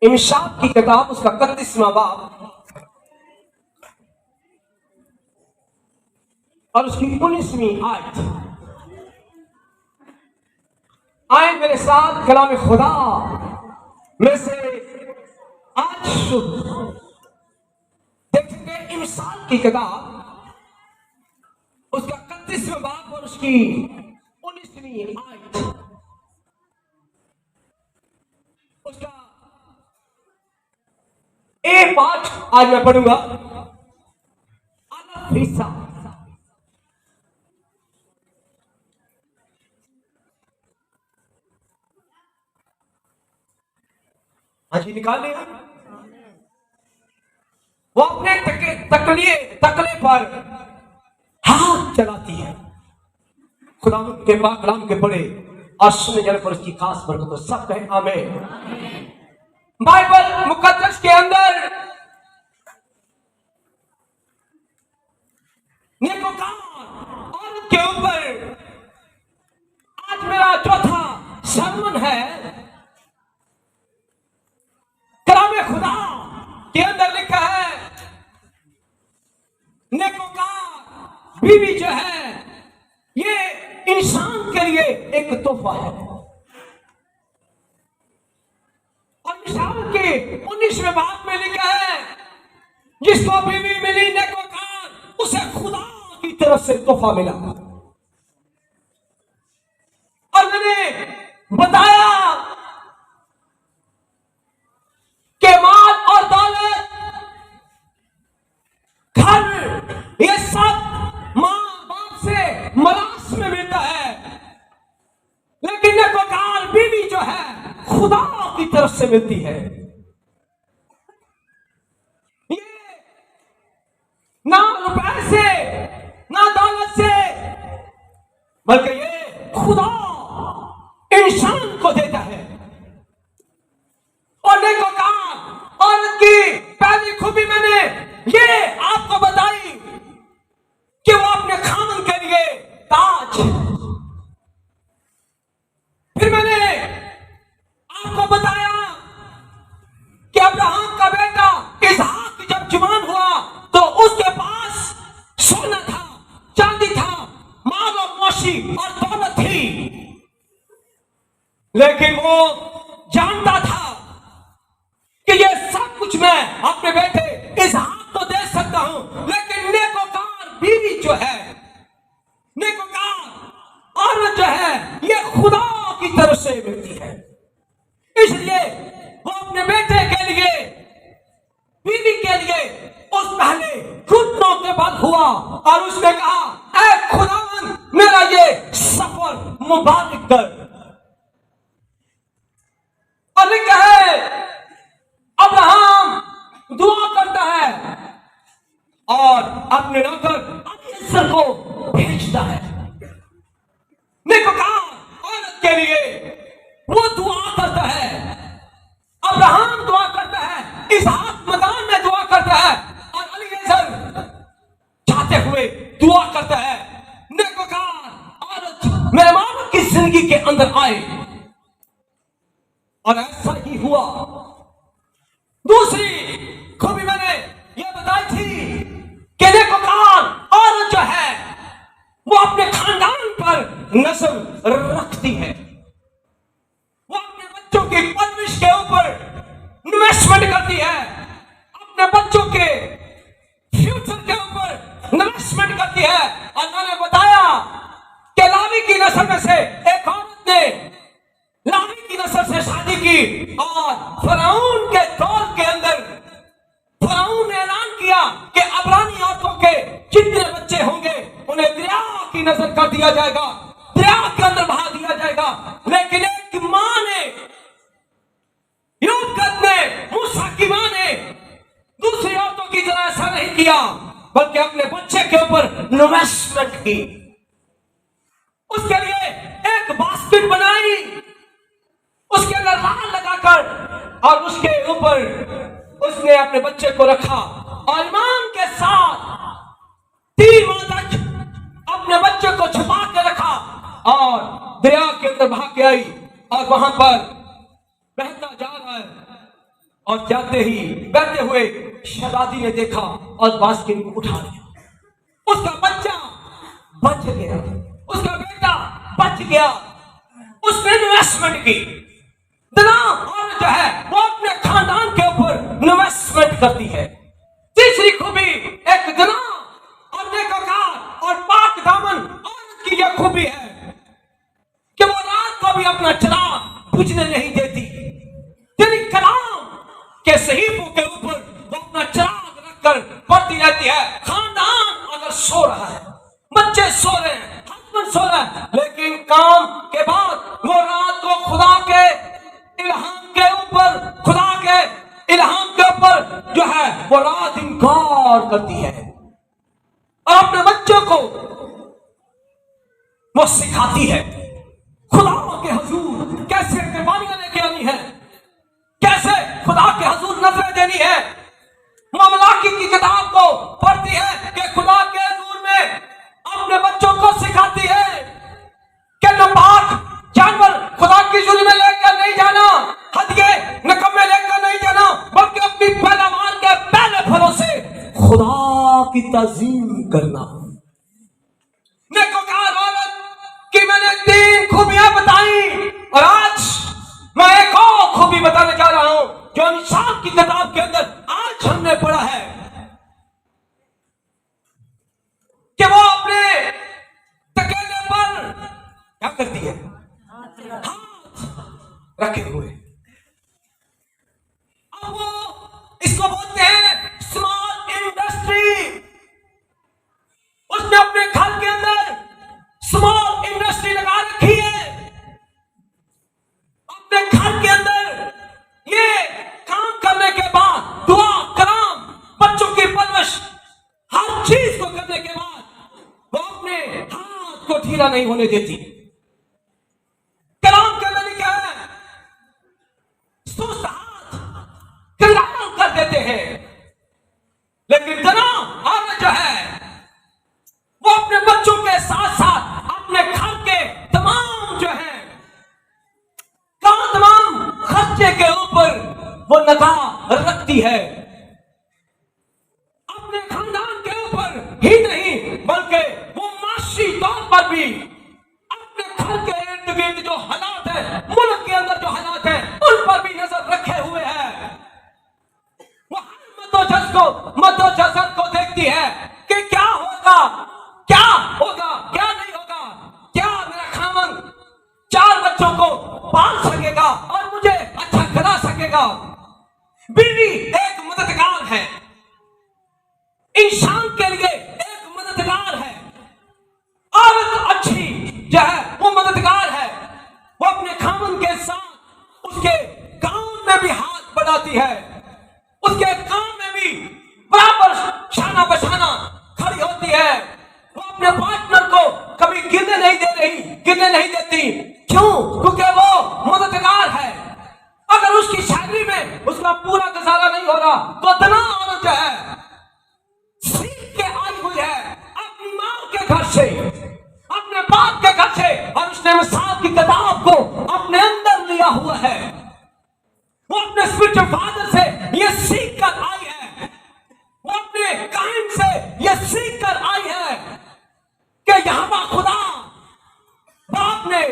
इमशाक की किताब उसका 31वां बाब और उसकी 19वीं आयत। आए मेरे साथ कलाम खुदा में से आज शुद्ध देखेंगे इमशाक की किताब उसका 31वां बाब और उसकी 19वीं आयत। उसका एक पाठ आज मैं पढ़ूंगा। अलग हिस्सा आज निकाल लिया। वो अपने तकले पर हाथ चलाती है। खुदा के पाक कलाम के पढ़े और सुनने जाने पर उसकी खास बरकत। तो सब कहें आमीन। बाइबल मुकद्दस के अंदर नेकोकार औरत के ऊपर आज मेरा चौथा सरमन है। कलाम खुदा के अंदर लिखा है नेकोकार बीवी जो है ये इंसान के लिए एक तोहफा है। और मिसाल के 19वें बाब में लिखा है जिसको बीवी मिली नेकोकार उसे खुदा की तरफ से तोहफा मिला। और मैंने बताया कि माल और दौलत घर ये सब मां बाप से मलास में मिलता है, लेकिन नेकोकार बीवी जो है खुदा की तरफ से मिलती है। ये ना रुपए से ना दौलत से बल्कि ये खुदा इंसान को देता है। और नेकोकार औरत की पहली खूबी मैंने ये आपको बताई कि वो अपने खानदान के लिए ताज। फिर मैंने आपको बताया कि अब्राहम का बेटा इसहाक जब जवान हुआ तो उसके पास सोना था, चांदी था, माल और मौसी और दौलत थी, लेकिन वो जानता था कि ये सब कुछ मैं अपने बेटे इसहाक को दे सकता हूं, लेकिन नेकोकार बीवी जो है, नेकोकार औरत जो है ये खुदा की तरफ से मिलती है। इसलिए वो अपने बेटे के लिए, बीवी के लिए उस पहले घुटनों के बल हुआ और उसने कहा ऐ खुदावन मेरा ये सफर मुबारक कर। और लिखा है अब्राहम दुआ करता है और अपने नौकर अबीएज़र को भेजता है। नेकोकार औरत के लिए वो दुआ करता है। अब्राहम दुआ करता है, इसहाक मकान में दुआ करता है और अबीएज़र चाहते हुए दुआ करता है नेकोकार औरत मेहमान की जिंदगी के अंदर आए। और ऐसा ही हुआ। दूसरी खूबी मैंने यह बताई थी कि नेकोकार औरत जो है वो अपने खानदान पर नजर रखती है। वो अपने बच्चों की परवरिश के ऊपर इन्वेस्टमेंट करती है, अपने बच्चों के फ्यूचर के ऊपर इन्वेस्टमेंट करती है। और मैंने बताया कि लावी की नस्ल में से एक औरत ने लावी की नस्ल से शादी की और फराउन के दौर के अंदर फराउन ने ऐलान किया कि अब्रानी औरतों के जितने बच्चे होंगे उन्हें दरिया की नजर कर दिया जाएगा, दरिया के अंदर बहा दिया जाएगा। लेकिन एक मां ने, यूसुफ ने, मूसा की मां ने दूसरी औरतों की तरह ऐसा नहीं किया, बल्कि अपने बच्चे के ऊपर इन्वेस्टमेंट की। उसके लिए एक बास्केट बनाई, उसके अंदर लाल लगाकर और उसके ऊपर उसने अपने बच्चे को रखा और ईमान के साथ 3 माह तक अपने बच्चे को छुपा के रखा और दरिया के अंदर भाग के आई और वहां पर बहता जा रहा है। और जाते ही बैठे हुए शहजादी ने देखा और बास्केट को उठा लिया। उसका बच्चा बच गया, उसका बेटा बच गया। उसने इन्वेस्टमेंट की। दिना और जो है वो अपने खानदान के ऊपर इन्वेस्टमेंट करती है। तीसरी खूबी एक दिना और नेकोकार और पाक दामन औरत की यह खूबी है कि वो रात को भी अपना चिराग बुझने नहीं देती। तेरी कलाम के सहीफों के ऊपर वो अपना चिराग रखकर पढ़ती रहती है। खानदान अगर सो रहा है, बच्चे सो रहे हैं, हस्बैंड सो रहा है, लेकिन काम के बाद वो रात को खुदा के इल्हाम के ऊपर, खुदा के इल्हाम के ऊपर जो है वो रात इनकार करती है और अपने बच्चों को वो सिखाती है खुदा के हुजूर कैसे कुर्बानियां लेके आनी है, कैसे खुदा के हुजूर नजरें देनी है। ममलाकी की किताब को पढ़ती है कि खुदा के हुजूर में अपने बच्चों को सिखाती है कि नापाक जानवर खुदा की जुल्म में लेकर नहीं जाना, हदिये निकम्मे लेकर नहीं जाना, बल्कि अपनी पैदावार के पहले फलों से खुदा की ताजीम करना। नेकोकार औरत की मैंने 3 खूबियां बताई और आज मैं एक और खूबी बताने जा रहा हूं जो निशान की किताब के अंदर आज हमने पढ़ा है कि वो अपने तकेले पर क्या करती है, हाथ रखे हुए। अब वो इसको बोलते हैं स्मॉल इंडस्ट्री। उसने अपने घर के अंदर स्मॉल इंडस्ट्री लगा रखी है। अपने घर के अंदर ये काम करने के बाद दुआ कलाम बच्चों की परवरिश हर चीज को करने के बाद वो अपने हाथ को ढीला नहीं होने देती। कलाम करने में क्या है, सुस्त हाथ कंगाल कर देते हैं, लेकिन जना औरत जो है वो अपने बच्चों के साथ साथ अपने घर के तमाम जो है तमाम खर्चे के ऊपर वो निगाह रखती है। अपने खानदान के ऊपर ही नहीं बल्कि वो माशी तौर पर भी अपने घर के इर्द गिर्द जो हालात है, मुल्क के अंदर जो हालात है, उन पर भी नजर रखे हुए है। वो हर मद्दोजहर को देखती है कि क्या होगा, क्या होगा, क्या नहीं होगा, क्या मेरा खामन 4 बच्चों को पाल सकेगा और मुझे अच्छा खिला सकेगा। बीवी एक मददगार है, इंसान के लिए एक मददगार है। औरत अच्छी जो है वो मददगार है। वो अपने खामन के साथ उसके काम में भी हाथ बढ़ाती है, उसके काम में भी बराबर शाना बशाना खड़ी होती है। वो अपने पार्टनर को कभी गिरने नहीं देती। क्यों? क्योंकि वो मददगार है। अगर उसकी सैलरी में उसका पूरा गुजारा नहीं हो रहा तो तना औरत जो है सीख के आई हुई है अपनी मां के घर से, अपने बाप के घर से, और उसने मिसाल की किताब को अपने अंदर लिया हुआ है। वो अपने स्पिरिचुअल फादर से ये सीख कर आई है, वो अपने कायम से ये सीख कर आई है कि यहां खुदा बाप ने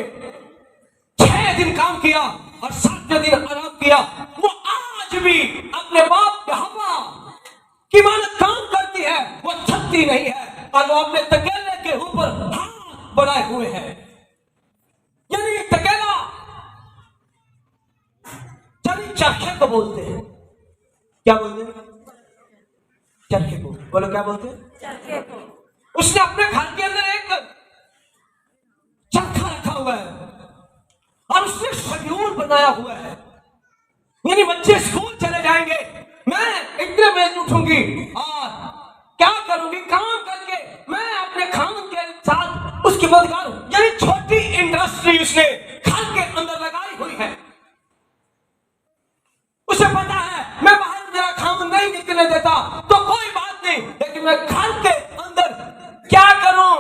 6 दिन काम किया और 7वें दिन आराम किया। वो आज भी अपने बाप यहोवा की मानत काम करती है, वो थकती नहीं है और वो अपने तकेले के ऊपर हाथ बढ़ाए हुए है। यानी तकेला चरखे को बोलते हैं। क्या बोलते हैं? चरखे को। बोलो क्या बोलते हैं? चरखे को। उसने अपने घर के अंदर एक चरखा रखा हुआ है और उसने शेड्यूल बनाया हुआ है। यानी बच्चे स्कूल चले जाएंगे, मैं इतने बजे उठूंगी और क्या करूंगी, काम करके मैं अपने खान के साथ उसकी मददगार हूं। यानी छोटी इंडस्ट्री उसने घर के अंदर लगाई हुई है। उसे पता है मैं बाहर मेरा खान नहीं निकलने देता तो कोई बात नहीं, लेकिन मैं घर के अंदर क्या करूं।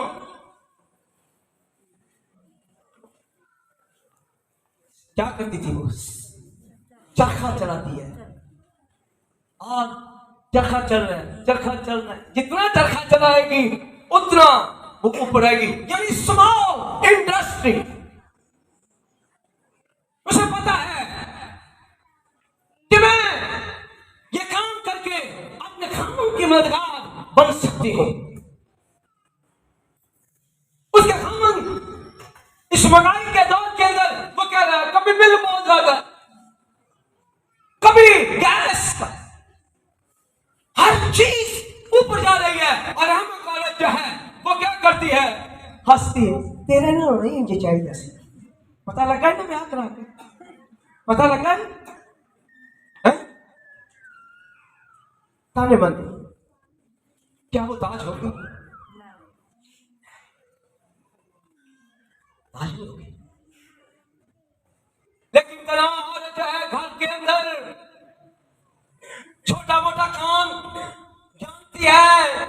क्या करती थी वो? चरखा चलाती है। और चरखा चल रहा है, चरखा चल रहा है, जितना चरखा चलाएगी उतना वो ऊपर आएगी। यानी स्मॉल इंडस्ट्री, उसे पता है कि मैं ये काम करके अपने खानों की मददगार बन सकती हूं। उसके खान इस महंगाई के दौर के अंदर वो कह रहा है कभी मिल बहुत ज्यादा, कभी गैस, हर चीज ऊपर जा रही है। और हम कॉलेज जो है वो क्या करती है, हंसती है, तेरे ना नहीं मुझे चाहिए। पता लगा है ना मैं करा के, पता लगा है ताने बंद, क्या वो ताज होगी? ताज नहीं होगी। लेकिन तनाव औरत है घर के अंदर छोटा मोटा काम जानती है,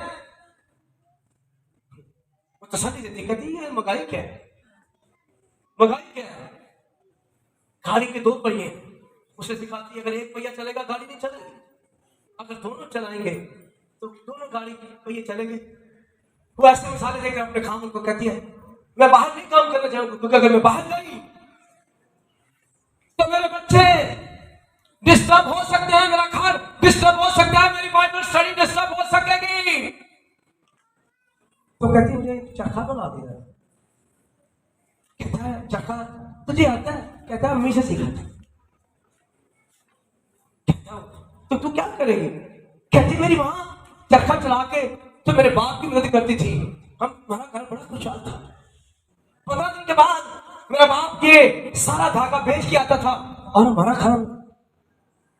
वो तसल्ली देती, कहती है महंगाई क्या है, महंगाई क्या है। गाड़ी के 2 पहिए, उसे सिखाती है अगर एक पहिया चलेगा गाड़ी नहीं चलेगी, अगर दोनों चलाएंगे तो दोनों गाड़ी के पहिए चलेंगे। वो ऐसे मिसालें देकर अपने खामन को कहती है मैं बाहर नहीं काम करना चाहूंगी, क्योंकि अगर मैं बाहर गई तो मेरे बच्चे डिस्टर्ब हो सकते हैं, मेरा घर डिस्टर्ब हो सकता है, मेरी बाइबल स्टडी डिस्टर्ब हो सकेगी। तो कहती है मुझे चरखा बना दिया। कहता है चरखा तुझे आता है? कहता है अम्मी से सीखा था। तो तू क्या करेगी? कहती मेरी माँ चरखा चला के तो मेरे बाप की मदद करती थी, हमारा घर बड़ा खुशहाल था। 15 दिन के बाद मेरा बाप ये सारा धागा बेच के आता था और हमारा घर।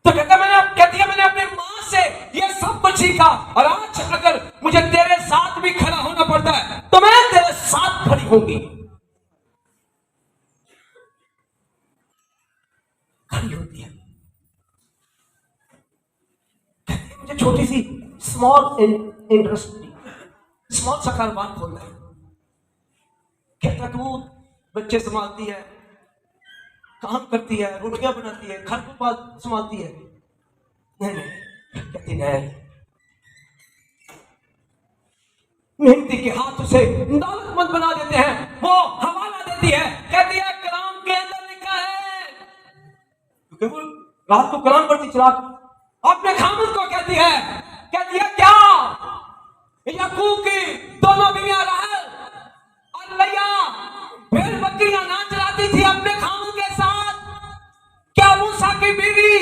तो कहती है मैंने अपनी माँ से ये सब कुछ सीखा, और आज अगर मुझे तेरे साथ भी खड़ा होना पड़ता है तो मैं तेरे साथ खड़ी होंगी। खड़ी होती है, मुझे छोटी सी स्मॉल इंडस्ट्री, स्मॉल सा कारोबार खोलना है। कहता तू बच्चे संभालती है, काम करती है, रोटियां बनाती है, घर को संभालती है। नहीं, कहती नहीं, मेहनती के हाथ उसे दौलतमंद बना देते हैं। वो हवाला देती है, कहती है कलाम के अंदर लिखा है, क्योंकि वो रात को कलाम पढ़ती चला अपने खामन को कहती है क्या याकूब की दोनों बीवियां राहेल और लैया भेड़ बकरियां ना चलाती थी अपने खामन के साथ? क्या मूसा की बीवी,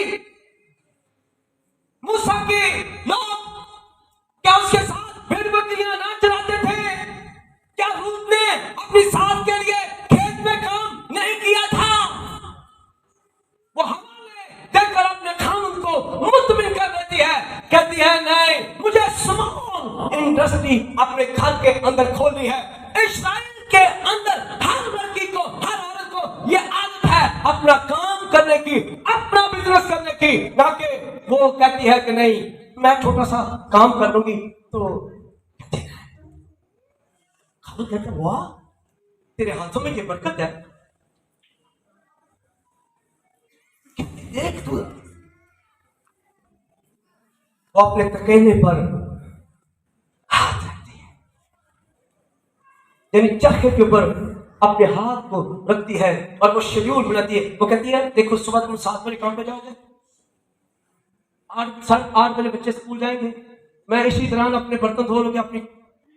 मूसा के लोग क्या उसके साथ भेड़ बकरियां ना चलाते थे? क्या रूत ने अपनी सास के लिए खेत में काम नहीं किया था? वो हवाले देकर अपने खामन को मुतमिन कर देती है, कहती है नहीं, मुझे स्मॉल इंडस्ट्री अपने घर के अंदर खोलनी है। इस्राएल के अंदर हर लड़की को, हर औरत को ये आदत है अपना काम करने की, अपना बिजनेस करने की, ना कि वो कहती है कि नहीं मैं छोटा सा काम कर लूंगी। तो कहते हैं वाह तेरे हाथों में ये बरकत है, देख तू। वो अपने तकेले पर हाथ रखती है, यानी चरखे के ऊपर अपने हाथ को रखती है और वो शेड्यूल बनाती है। वो कहती है देखो सुबह तुम 7 बजे काम पे जाओगे, 8 बजे बच्चे स्कूल जाएंगे, मैं इसी दौरान अपने बर्तन धो लूंगी, अपने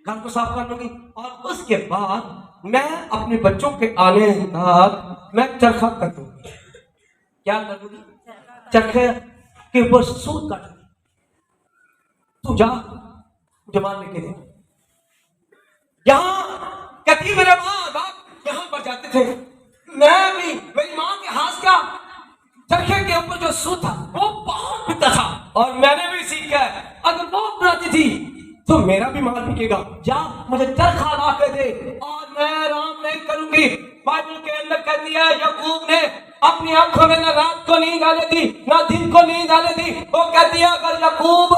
घर को साफ कर लूंगी, और उसके बाद मैं अपने बच्चों के आने तक मैं चरखा कर दूंगी। क्या कर दूंगी? चरखे के ऊपर सूत काट, तू जा मुझे मार लेके दे। यहां कहती मेरे माँ बाप यहां पर जाते थे, मैं भी मेरी माँ के हाथ का चरखे के ऊपर जो सूत था वो बहुत बिकता था, और मैंने भी सीखा है अगर वो बनाती थी तो मेरा भी माल बिकेगा। जा मुझे चरखा ला के दे और मैं आराम नहीं करूंगी। बाइबल के अंदर कहती है याकूब ने अपनी आंखों में न रात को नींद डाली थी न दिन को नींद डाली थी। वो कहती है अगर याकूब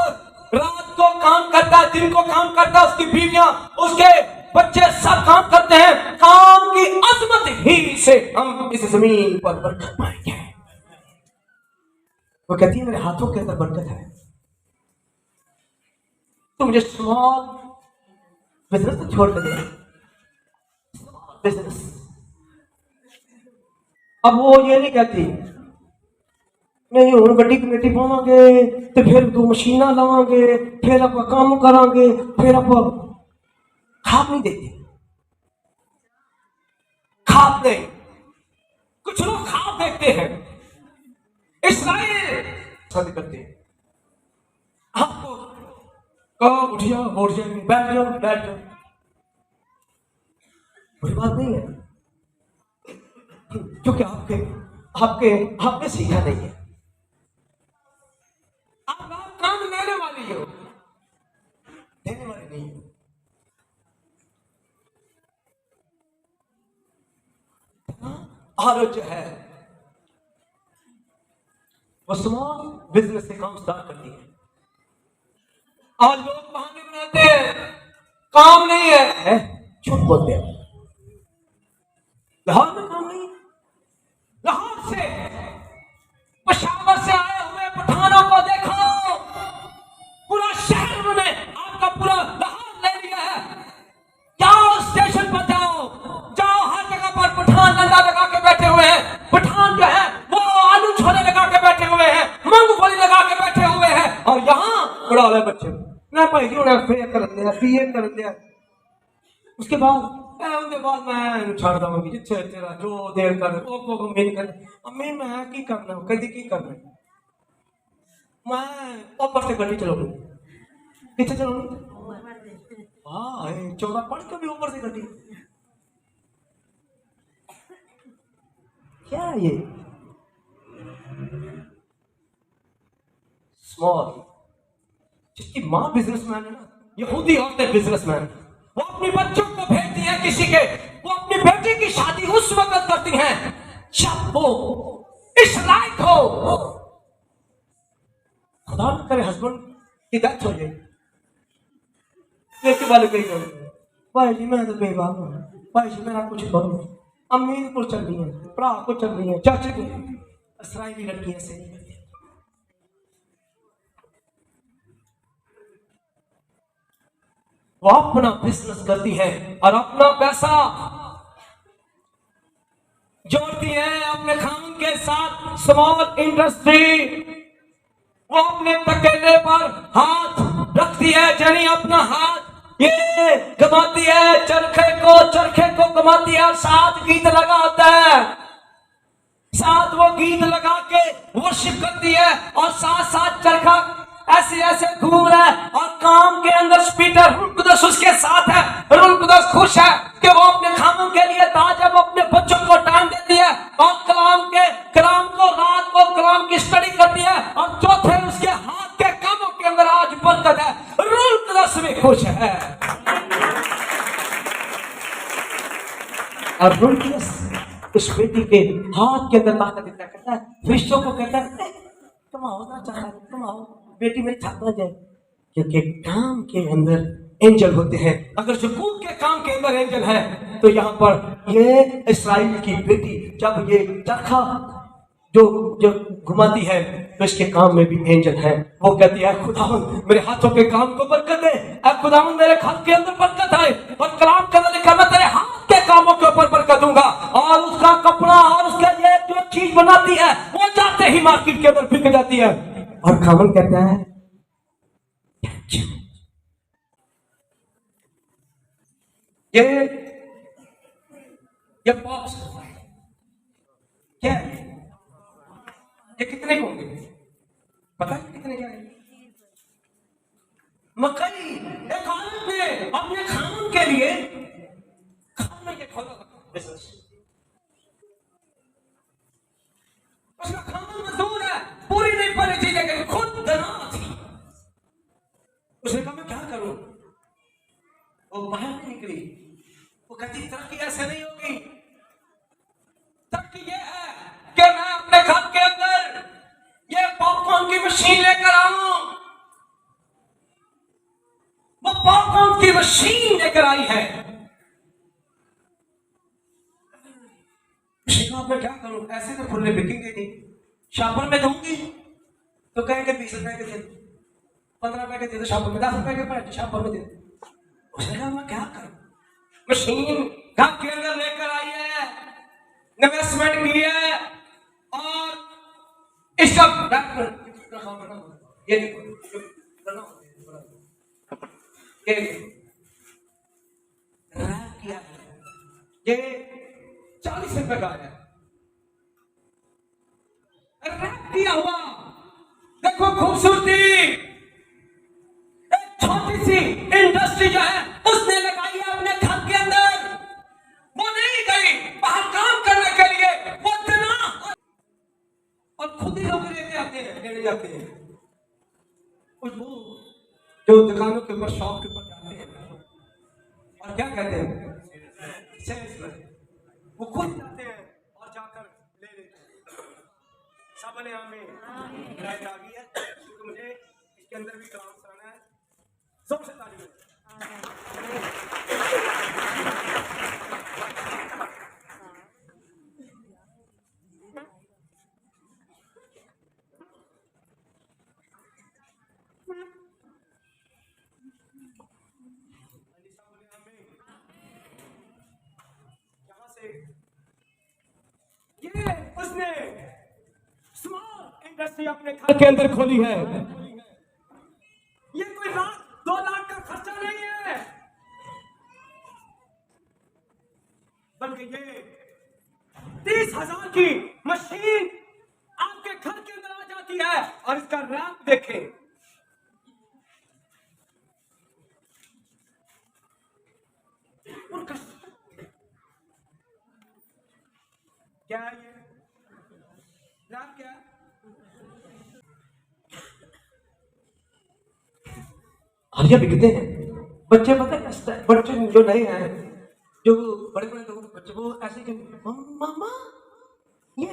रात को काम करता है, दिन को काम करता है, उसकी बीवियां उसके बच्चे सब काम करते हैं, काम की अजमत ही से हम इस जमीन पर बरकत पाएंगे। वो कहती है मेरे हाथों के अंदर बरकत है, तो मुझे स्मॉल बिजनेस तो छोड़ के दे, बिजनेस। अब वो ये नहीं कहती नहीं हूँ बड़ी कमेटी पावांगे तो फिर दो मशीना लवांगे, फिर आप काम करांगे, फिर आप खाप नहीं देते, खाप नहीं। कुछ लोग खाप देखते हैं, इसराइल शादी करते हैं। आपको कहो उठ जाओ, उठ जाएंगे, बैठ जाओ, बैठ जाओ, बुरी बात नहीं है, क्योंकि आपके आपके आपने सीखा नहीं है। आप काम लेने वाली हो, देने वाली नहीं हो। और जो है वो स्मॉल बिजनेस से काम स्टार्ट करती है। आज लोग बहाने बनाते हैं, काम नहीं है, झूठ बोलते हैं। लाहौर में काम नहीं है, लाहौर से पेशावर से आए हुए पठानों को देखो, पूरा शहर ने आपका पूरा लाहौर ले लिया है। जाओ स्टेशन पर जाओ, जाओ हर जगह पर पठान डंडा लगा के बैठे हुए हैं। पठान जो है वो आलू छोले लगा के बैठे हुए हैं, मूंगफली लगा के बैठे हुए हैं, और यहाँ बड़ा वाले बच्चे मैं भाई जी उन्हें फेयर कर दिया, पीए कर दिया। उसके बाद मैं छड़ दूंगी जिथे तेरा जो देर कर मेरी कर अम्मी मैं की करना कदी की करना मैं ऊपर से गड्डी चलाऊंगी। कितने चलाऊंगी? हाँ 14 पढ़ के भी ऊपर से गड्डी। क्या ये स्मॉल, जिसकी माँ बिजनेसमैन है ना, यहूदी औरतें बिजनेसमैन, वो अपनी बच्चों को भेजती हैं किसी के, वो अपनी बेटी की शादी उस वक्त करती हैं जब वो इस लायक हो। खुदा न करे हस्बैंड की डेथ हो जाए, लेके वाले कहीं करेंगे भाई जी मैं तो बेबाक हूँ, भाई जी मेरा कुछ करो। अम्मी को चल रही है, भरा को चल रही है, चाचे को। इसराइली लड़की ऐसे नहीं करती। वो अपना बिजनेस करती है और अपना पैसा जोड़ती है अपने खान के साथ। स्मॉल इंडस्ट्री, वो अपने तकेले पर हाथ रखती है, यानी अपना हाथ ये कमाती है, चरखे को कमाती है, और साथ गीत लगा होता है, साथ वो गीत लगा के वर्शिप करती है, और साथ साथ चरखा ऐसे ऐसे घूम रहा है, और काम के अंदर स्पीकर रूह कुदस उसके साथ है। रूह कुदस खुश है कि वो अपने खानों के लिए ताजब अपने बच्चों को टाइम देती है, और कलाम को रात को कलाम की स्टडी करती है, और चौथे उसके हाथ के कामों के अंदर आज बरकत है। रूह कुदस भी खुश है। और रूह कुदस उस बेटी के हाथ के अंदर ताकत देता कहता है, फरिश्तों को कहता है कमाओ ना, चाहता है कमाओ, बेटी मेरी थक ना जाए। क्योंकि काम के अंदर एंजल होते हैं। अगर सुकून के काम के अंदर एंजल है, तो यहाँ पर ये इस्राइल की बेटी जब ये चरखा जो घुमाती है, तो इसके काम में भी एंजल है। वो कहती है खुदावंद मेरे हाथों के काम को बरकत दे, खुदावंद मेरे हाथ के अंदर बरकत है, और कलाम के अंदर लिखा मैं तेरे हाथ के कामों के ऊपर बरकत दूंगा। और उसका कपड़ा और उसका ये जो चीज बनाती है वो जाते ही मार्केट के अंदर बिक जाती है। और खामन कहता है ये बॉक्स क्या है, ये कितने के होंगे पता है? कितने क्या है? मकई एक औरत ने अपने खानों के लिए खाने के खोला बिजनेस। उसका खाना मजदूर है, पूरी नहीं पड़ी थी, लेकिन खुद धना थी। उसने कहा मैं क्या करूं? वो बाहर नहीं निकली। वो कहती तरक्की ऐसे नहीं होगी, तरक्की ये है कि मैं अपने घर के अंदर ये पॉपकॉर्न की मशीन लेकर आऊं। वो पॉपकॉर्न की मशीन लेकर आई है। मैं क्या करूं, ऐसे तो खुले बिकेंगे नहीं, शापर में दूंगी तो कहेंगे 20 रुपए के थे। 15 पैकेट दे दो शाम में, 10 रुपए के पैकेट शाम में दे दो। उसने कहा मैं क्या करूं, मशीन घर के अंदर लेकर आई है, इन्वेस्टमेंट की है और इसका ये देखो ये रैप किया है, ये 40 रुपए का है, रैप किया हुआ। देखो खूबसूरती, एक छोटी सी इंडस्ट्री जो है उसने लगाई है अपने घर के अंदर। वो नहीं गई बाहर काम करने के लिए, वो इतना और खुद ही लोग लेके आते हैं, लेने जाते हैं। कुछ वो जो दुकानों के ऊपर, शॉप के ऊपर जाते हैं और क्या कहते हैं सेल्समैन, वो खुद जाते हैं और जाकर ले लेते हैं। सब ने हमें हिदायत आ गई है क्योंकि मुझे इसके अंदर भी काम कराना है। सबसे तारीफ ये उसने स्मॉल इंडस्ट्री अपने घर के अंदर खोली है। ये कोई लाख 2 लाख का खर्चा नहीं है, बल्कि ये 30,000 की मशीन आपके घर के अंदर आ जाती है और इसका रैप देखें। क्या है ये रैप, क्या है? हरिया बिकते हैं बच्चे, पता है बच्चे जो नए हैं, जो बड़े बड़े लोगों के बच्चे, वो ऐसे कि मामा ये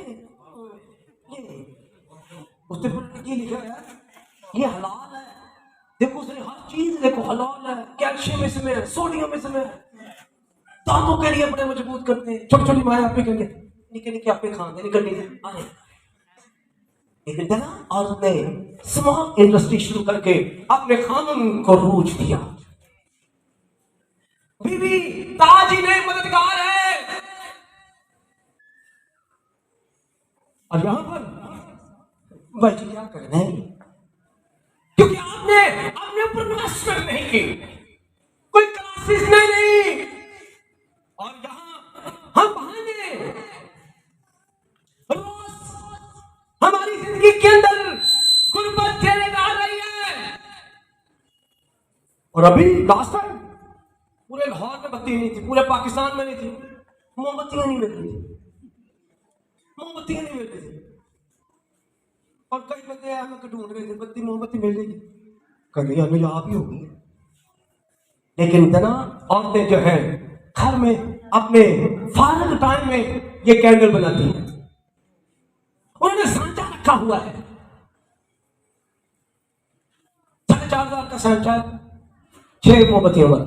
उससे ये लिखा है ये हलाल है, देखो उसने हर चीज देखो हलाल है, कैल्शियम इसमें है, सोडियम इसमें है, दांतों के लिए बड़े मजबूत करते हैं। छोटी छोटी माए आपे कहेंगे निके निके आपे खाते निकलने आए, लेकिन ना और उसने स्मॉल इंडस्ट्री शुरू करके अपने खानन को रूज दिया। बीवी ताजी नहीं मददगार है, और यहां पर भाई जी क्या करना है, क्योंकि आपने अपने ऊपर इन्वेस्टमेंट नहीं की, कोई क्लासेस नहीं, और यहां हम बहाने रोज हमारी जिंदगी के अंदर गुर्बत झेले आ रही है। और अभी लास्ट टाइम पूरे लाहौर में बत्ती नहीं थी, पूरे पाकिस्तान में नहीं थी, मोमबत्तियां नहीं मिल रही थी, मोमबत्तियां नहीं मिल रही थी। और कई बंदे हमें ढूंढ रहे थे बत्ती मोमबत्ती मिल रही, कभी हमें आप ही होगी। लेकिन इतना औरतें जो है घर में अपने फारग टाइम में ये कैंडल बनाती है, उन्होंने सांचा रखा हुआ है, 4,500 का सांचा, 6 मोमबत्तियों वाला।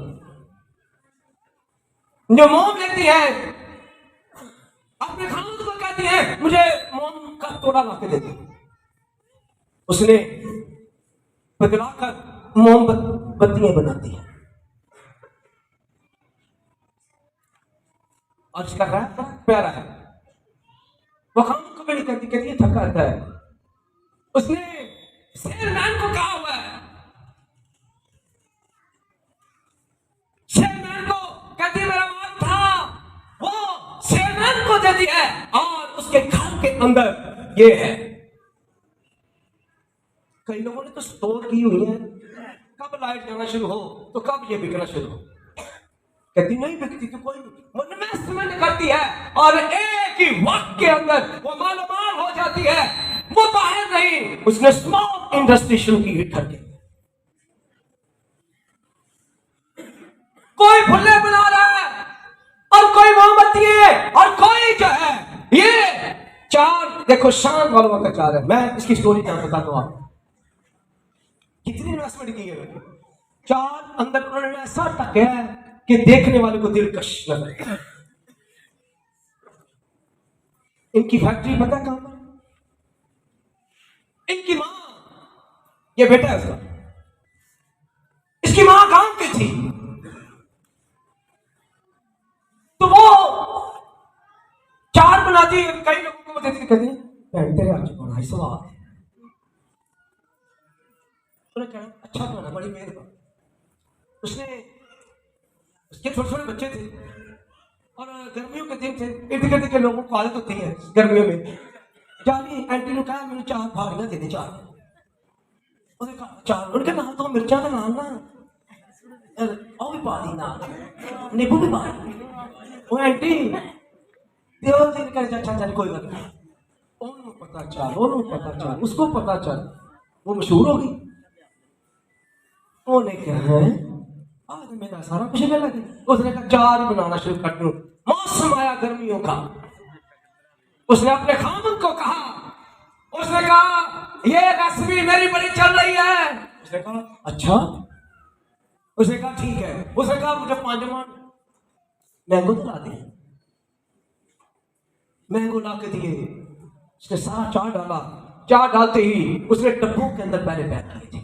जो मोम लेती है अपने खानों को कहती है मुझे मोम का तोड़ा ला के दे दो, उसने बदलाकर मोमबत्तियां बनाती है और इसका रैप प्यारा है। वो खानों को भी कहती है थका रहता है। उसने सेलमैन को कहा हुआ है, सेलमैन को कहती मेरा माल था, वो सेलमैन को देती है और उसके घर के अंदर ये है। कई लोगों ने तो स्टोर की हुई है, कब लाइट जाना शुरू हो तो कब ये बिकना शुरू हो, कहती नहीं बिकती तो कोई इन्वेस्टमेंट करती है और एक ही वक्त के अंदर वो मालामाल हो जाती है। वो बाहर नहीं, उसने स्मॉल इंडस्ट्री शुरू की हुई घर के, कोई फुल्ले बना रहा है और कोई मोमबत्ती है और कोई जो है ये 4 देखो शान वालों का 4 है। मैं इसकी स्टोरी क्या बताता हूं आपको, कितनी इन्वेस्टमेंट की है। 4 अंदर उन्होंने ऐसा टका है कि देखने वाले को दिलकश लगे। इनकी फैक्ट्री पता कहां पर, इनकी मां, ये बेटा है उसका, बनाती है, कई लोगों को देती कहती है तेरे हाथ बना है स्वाद है। उन्हें कहना अच्छा बना, बड़ी मेहरबानी। उसने उसके छोटे छोटे बच्चे थे और गर्मियों के दिन थे, इर्द गिर्द के लोगों को आदत होती है गर्मियों में जानी आंटी ने कहा मैंने 4 भाड़ियां दे दे 4। उन्हें कहा 4, उनके नाम तो मिर्चा का नाम ना और भी पा दी ना नींबू भी पा दी। वो आंटी देव दिन कर अच्छा चल कोई बात नहीं, ओनू पता चल उसको पता चल, वो मशहूर हो गई। उन्हें क्या है आज मेरा सारा कुछ मिल लगे। उसने कहा 4 ही बनाना शुरू कर दूं। मौसम आया गर्मियों का, उसने अपने खामन को कहा, उसने कहा ये रेसिपी मेरी बड़ी चल रही है। उसने कहा अच्छा, उसने कहा ठीक है। उसने कहा मुझे 5 मन मैंगो तो ला दे। मैंगो ला के दिए, उसने सारा चार डाला। चार डालते ही उसने डब्बों के अंदर पहले पैक किए थे,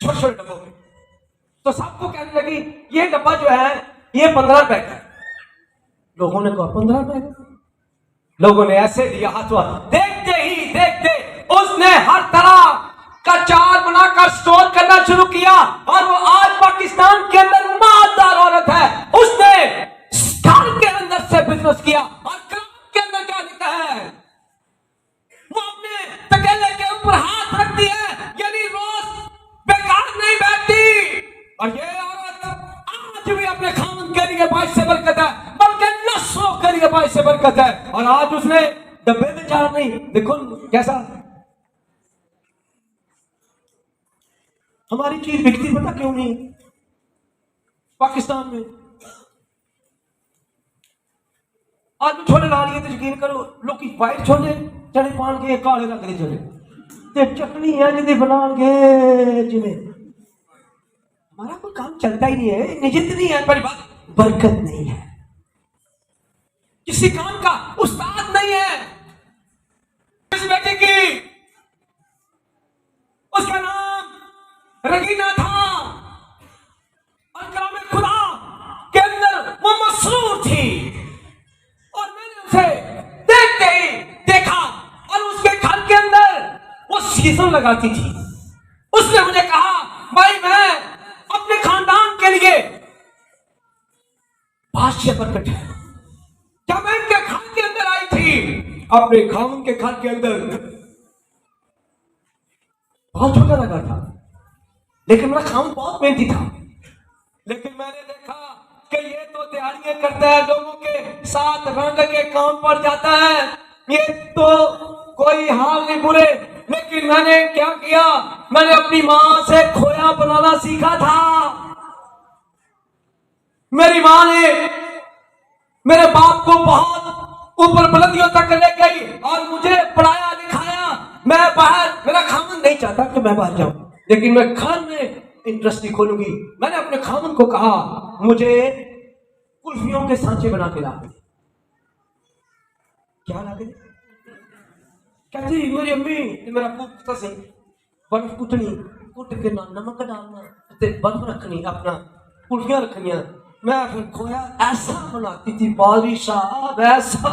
छोटे छोटे डब्बों में। तो सबको कहने लगी ये डब्बा जो है ये 15 रुपए का है। लोगों ने कहा 15 रुपए का? लोगों ने ऐसे दिया हाथों हाथ। देखते ही देखते उसने हर तरह का चार बनाकर स्टोर करना शुरू किया और वो आज पाकिस्तान के अंदर मालदार औरत है। उसने घर के अंदर से बिजनेस किया और क्लब के अंदर क्या लिखा है, वो अपने तकेले के ऊपर हाथ रखती है, यानी रोज बेकार नहीं बैठती। और ये औरत आज भी अपने खामन के लिए बाइस से बरकत है, बल्कि नस्लों के लिए बाइस से बरकत है। और आज उसने डब्बे में चार नहीं, देखो कैसा हमारी चीज बिकती, पता क्यों नहीं पाकिस्तान में। आज भी छोले ला लिए तो यकीन करो लोग व्हाइट छोले चने पान के काले रंग के छोले ते चटनी है जिंदी बनाएंगे जिन्हें हमारा कोई काम चलता ही नहीं है, निजित नहीं है, पर बरकत नहीं है, किसी काम का उस्ताद नहीं है। इस बेटे की उसका नाम रगीना था और कलाम खुदा के अंदर वो मसरूर थी। और मैंने उसे देखते ही देखा और उसके घर के अंदर वो शीशम लगाती थी। उसने मुझे कहा भाई मैं अपने खानदान के लिए बादशाह बरकत है। जब मैं इनके घर के अंदर आई थी, अपने खामन के घर के अंदर बहुत छोटा लगा था, लेकिन मेरा खामन बहुत मेहनती था। लेकिन मैंने देखा कि ये तो तैयारियां करता है, लोगों के साथ रंग के काम पर जाता है, ये तो कोई हाल नहीं बुरे। लेकिन मैंने क्या किया, मैंने अपनी मां से खोया बनाना सीखा था। मेरी मां ने मेरे बाप को बहुत ऊपर बुलंदियों तक ले गई और मुझे पढ़ाया लिखाया। मैं बाहर, मेरा खामन नहीं चाहता कि मैं बाहर जाऊं, लेकिन मैं घर में इंडस्ट्री खोलूंगी। मैंने अपने खामन को कहा मुझे कुल्फियों के सांचे बना के ला दे। क्या ला दे? कहती मेरी अम्मी मेरा पुत्र से बर्फ कुटनी, कुट के ना नमक डालना, बर्फ रखनी, अपना कुल्फियां रखनिया। मैं फिर खोया ऐसा बनाती थी बादशाह साहब, ऐसा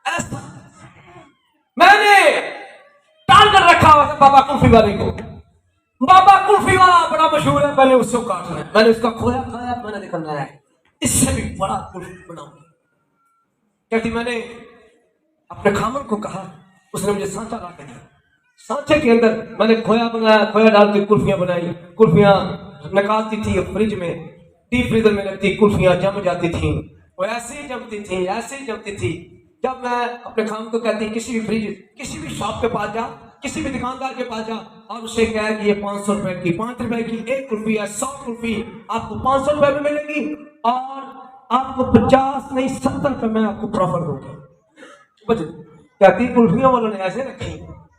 ऐसा मैंने डाल कर रखा हुआ था बाबा कुल्फी वाले को। बाबा कुल्फी वाला बड़ा मशहूर है, मैंने उसको काटना है। मैंने उसका खोया खाया, मैंने देखा है इससे भी बड़ा कुल्फी बनाऊंगी। कहती मैंने अपने खामन को कहा, उसने मुझे सांचा ला के दिया। सांचे के अंदर मैंने खोया बनाया, खोया डाल के कुल्फियां बनाई। कुल्फियां निकालती थी फ्रिज में, डीप फ्रीजर में लगती, कुल्फियां जम जाती थी, वो ऐसे ही जमती थी, ऐसे ही जमती थी। जब मैं अपने खामन को कहती किसी भी फ्रिज, किसी भी शॉप के पास जा, किसी भी दुकानदार के पास जा और उससे कहा कि ये 500 रुपए की, 5 रुपए की 1 कुल्फी या 100 कुल्फी आपको 500 रुपए में मिलेगी और आपको 50 नहीं 70 रुपए में आपको प्रॉफिट दूंगा। कहती कुल्फियों वालों ने ऐसे रखी।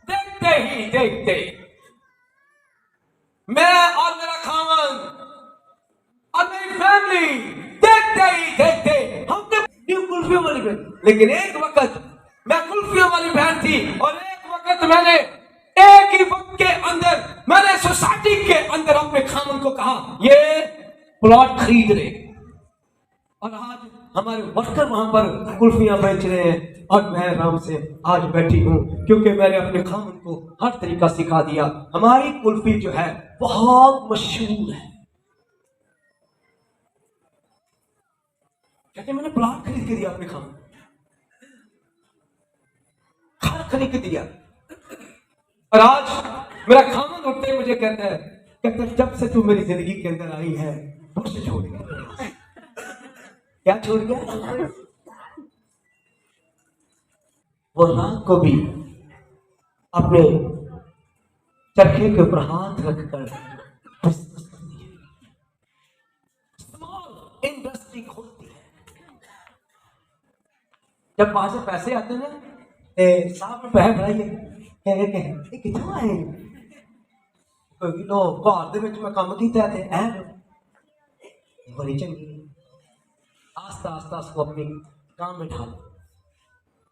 देखते ही देखते मैं और मेरा खामन और मेरी फैमिली देखते ही देखते हमने न्यू कुल्फियों वाली बहन। लेकिन एक वक्त मैं कुल्फियों वाली बहन थी और एक वक्त मैंने एक ही वक्त के अंदर मैंने सोसाइटी के अंदर अपने खामन को कहा ये प्लॉट खरीद ले। और आज हमारे वर्कर वहां पर कुल्फियां बेच रहे हैं और मैं आराम से आज बैठी हूँ क्योंकि मैंने अपने खामन को हर तरीका सिखा दिया। हमारी कुल्फी जो है बहुत मशहूर है। कहते मैंने प्लाट खरीद के दिया अपने खामन, घर खरीद के दिया, और आज मेरा खामन उठते ही मुझे कहता है जब से तू मेरी जिंदगी के अंदर आई है मुझसे छोड़ गया। क्या छोड़ गया? वो रात को भी अपने चरखे के ऊपर हाथ रखकर स्मॉल इंडस्ट्री खोलती है। जब वहां से पैसे आते ना, साहब पैसे बढ़ाइए कितना है लोग घर दे विच मैं काम कीता ते ऐ बड़ी चंगी। आस्ता आस्ता उसको अपनी काम में ढाल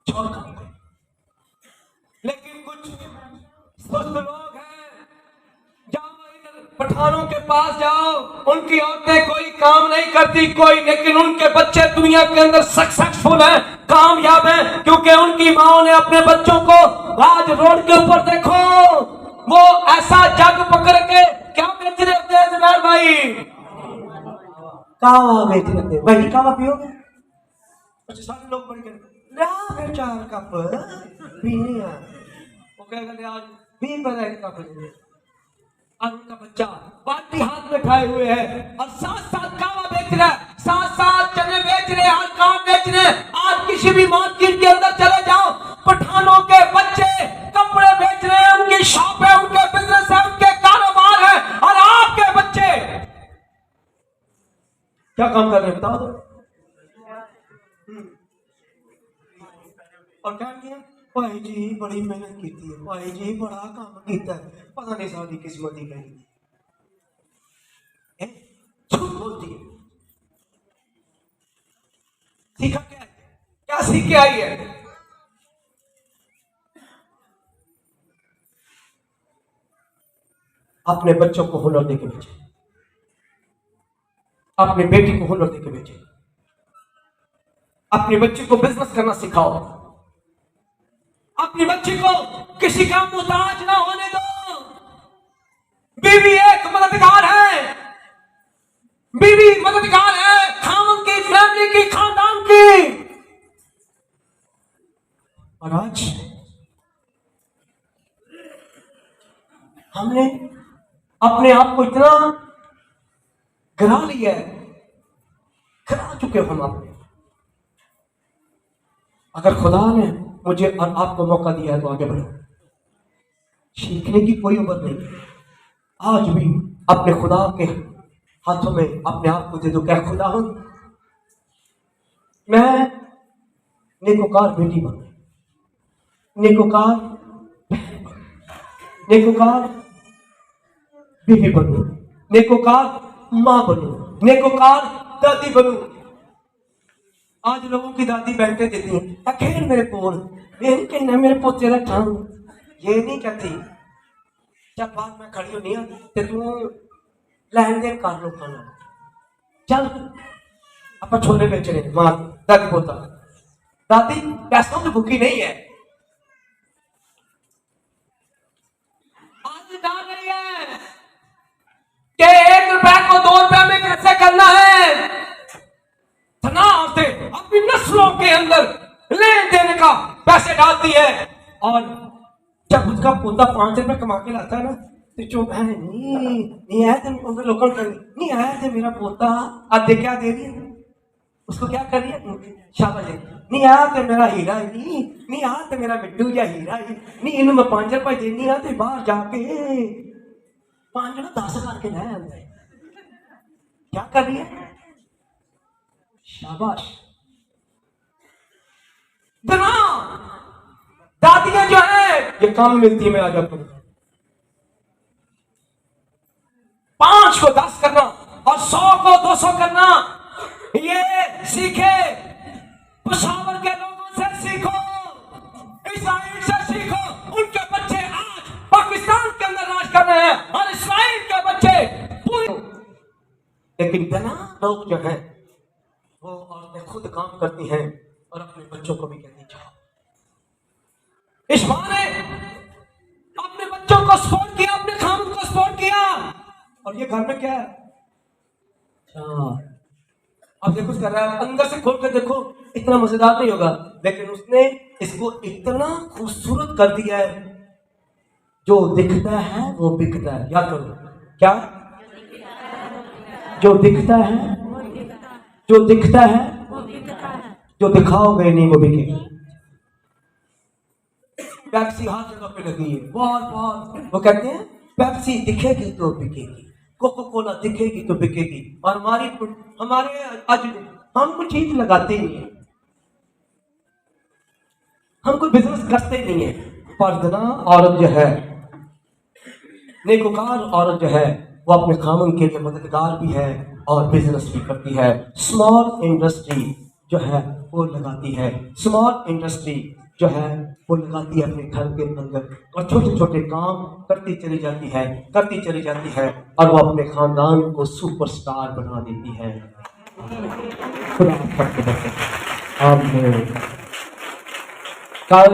छोड़ काम कर। लेकिन कुछ सुस्त लोग हैं, जाओ पठानों के पास जाओ, उनकी औरतें कोई काम नहीं करती कोई, लेकिन उनके बच्चे दुनिया के अंदर सक्सेसफुल हैं, कामयाब हैं, क्योंकि उनकी माओ ने अपने बच्चों को आज रोड के ऊपर देखो वो ऐसा जग पकड़ के क्या बेच रहे होते हैं जुबैर भाई? कावा बेच रहे थे भाई। कावा पियोगे? अच्छा सारे लोग बड़ी कहते चार कप पीने हैं। वो कहेगा आज 20 रुपए का कप ले। आज उनका बच्चा बाटी हाथ में उठाए हुए है और साथ साथ कावा बेच रहा है, साथ साथ चने बेच रहे हैं और काम बेच रहे हैं। आज किसी भी मार्केट के अंदर चले जाओ, पठानों के बच्चे कपड़े बेच रहे हैं, उनकी शॉप है, उनके बिजनेस है, उनके कारोबार है, और आपके बच्चे क्या काम कर रहे हैं बताओ? और क्या किया? भाई जी बड़ी मेहनत की थी, भाई जी बड़ा काम किया, पता नहीं सारी किस्मत ही कहीं झूठ बोलती है। सीखा क्या है? क्या सीख के आई है? अपने बच्चों को हुनर देके भेजे, अपनी बेटी को हुनर देके भेजे, अपनी बच्ची को बिजनेस करना सिखाओ, अपनी बच्ची को किसी का मुहताज ना होने दो। बीवी एक मददगार है, बीवी मददगार है खामन की, फैमिली की, खानदान की। और आज हमने अपने आप को इतना गिरा लिया है, गिरा चुके हम अपने। अगर खुदा ने मुझे और आपको मौका दिया है तो आगे बढ़ो, सीखने की कोई उम्र नहीं। आज भी अपने खुदा के हाथों में अपने आप को दे दो। क्या खुदा हूं मैं नेकोकार बेटी बनूं, नेकोकार नेकोकार बीवी बनूं, नेकोकार मां बनूं, नेकोकार दादी बनूं। आज लोगों की दादी बैठे देती हैं अखेर मेरे पोल, ये नहीं कहना मेरे पोते का ठान, ये नहीं कहती जब बात मैं खड़ी होनी है तो तू लैन देन कर लो खाना। चल आप छोले बेच रहे मां दादी पोता, दादी पैसों की भूखी नहीं है, आज डाल रही है कि 1 रुपए को 2 रुपए में कैसे करना है। तना औरतें अपनी नस्लों के अंदर लेन देन का पैसे डालती है, और जब उसका पोता 5 रुपए कमा के लाता है ना तो चुप है, नहीं आया तो लोकल कर, नहीं आया तो मेरा पोता आधे क्या दे रही है उसको, क्या कर रही है शाबाश, नहीं आया तो मेरा हीरा ही नहीं आया तो मेरा मिट्टू या हीरा ही नहीं, इन्हें मैं 5 रुपए देनी आ तो बाहर जाके 5 ना 10 करके ले आंदा है। क्या कर रही है? शाबाश। दादियां जो है ये काम मिलती है, मैं आज आपको 5 को 10 करना और 100 को 200 करना, ये सीखे पेशावर के लोगों से सीखो, इस्राइल से सीखो। उनके बच्चे आज पाकिस्तान के अंदर राज कर रहे हैं और इस्राइल के बच्चे पूरे, लेकिन बिना लोग जो है वो औरतें खुद काम करती हैं और अपने बच्चों को भी कहती जाओ। इस माँ ने अपने बच्चों को सपोर्ट किया, अपने खामन को सपोर्ट किया, और ये घर में क्या है? अब देखो कर रहा है, अंदर से खोल कर देखो, इतना मजेदार नहीं होगा, लेकिन उसने इसको इतना खूबसूरत कर दिया है, जो दिखता है वो बिकता है। याद करो, क्या? जो दिखता है, जो दिखता है, जो दिखाओगे नहीं वो बिकेगा। पेप्सी हर जगह पे लगी है, बहुत बहुत, वो कहते हैं पेप्सी दिखेगी तो बिकेगी, कोको कोला दिखेगी तो बिकेगी, और हमारे आज हम कुछ चीज लगाते ही नहीं है, हम कोई बिजनेस करते ही नहीं है। पर्दना औरत जो है, नेकोकार औरत जो है, वो अपने खामन के लिए मददगार भी है और बिजनेस भी करती है। स्मॉल इंडस्ट्री जो है वो लगाती है, स्मॉल इंडस्ट्री जो है वो लगाती है अपने घर के अंदर, और छोटे छोटे काम करती चली जाती है, करती चली जाती है, और वो अपने खानदान को सुपरस्टार बना देती है। खुदा आपको बरकत दे। आमीन। कल